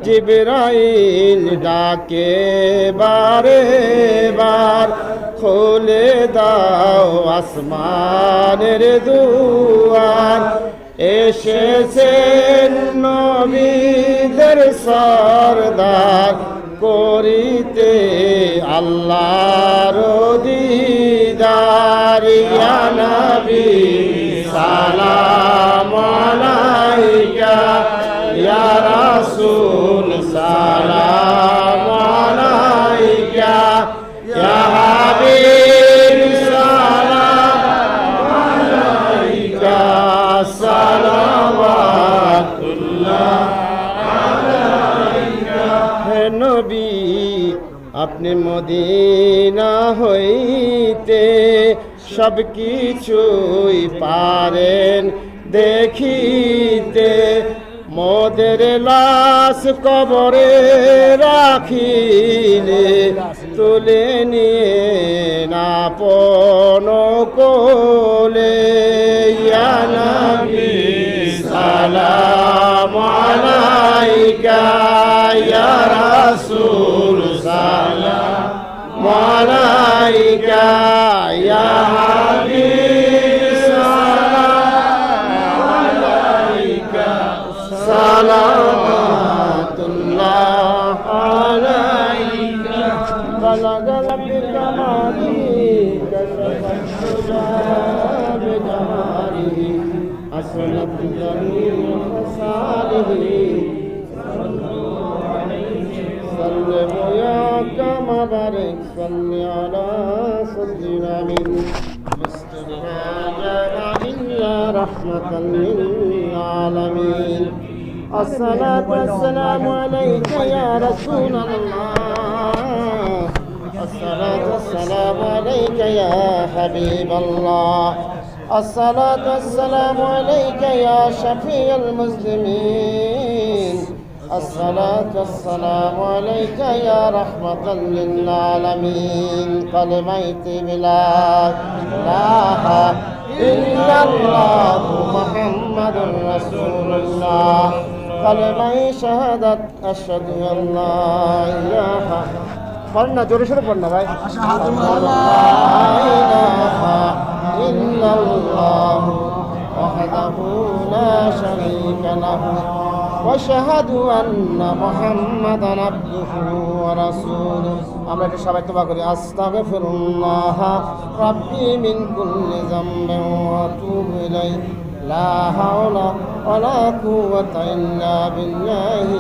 জিবরাইল ডাকে বারে বার, খুলে দাও আসমানের দুয়ার। এসেছেন নবীদের সরদার, করিতে আল্লাহর দিদার। ইয়া নবী সালাম আলাইকা, ইয়া রাসূল সালাম আলাইকা, ইয়া হাবিব সালাম আলাইকা, সালাওয়াতুল্লাহ আলাইকা। হে নবী আপনি মদিনা হইতে সব কিছুই পারেন দেখিতে। মোদের লাশ কবরে রাখিলে, তুলে নিয়ে আপন কোলে। ইয়া নবী সালাম আলাইকা, ইয়া রাসূল সালাম আলাইকা, ইয়া হাবিব সালাম আলাইকা, সালাওয়াতুল্লাহ আলাইকা। বালাগাল বিকামালি কাশফাত জামালিহি, আসনাত জামিল খসালিহি। সাল্লু ইয়া কামা বারিক সাল্লি আলা সাইয়্যিদিনা মিন মুস্তাফা ইয়া রাহমাতাল লিল আলামিন। الصلاة والسلام عليك يا رسول الله، الصلاة والسلام عليك يا حبيب الله، الصلاة والسلام عليك يا شفيع المسلمين، الصلاة والسلام عليك يا رحمة للعالمين. كلمة لا إله إلا الله محمد رسول الله، كلمة شهادة أشهد أن لا إله পড়না জোরে সোরে পড়না ভাই। আশহাদু আল্লা ইলাহা ইল্লাল্লাহু ওয়াহদাহু লা শারীকা লাহু ওয়া আশহাদু আন্না মুহাম্মাদান আবদুহু ওয়া রাসূলুহু। আমরা এটা সবাই তওবা করি। আস্তাগফিরুল্লাহ রাব্বি মিন কুল্লি যামবিন ওয়া আতুবু ইলাইহি, লা হাওলা ওয়া লা কুওয়াতা ইল্লা বিল্লাহি।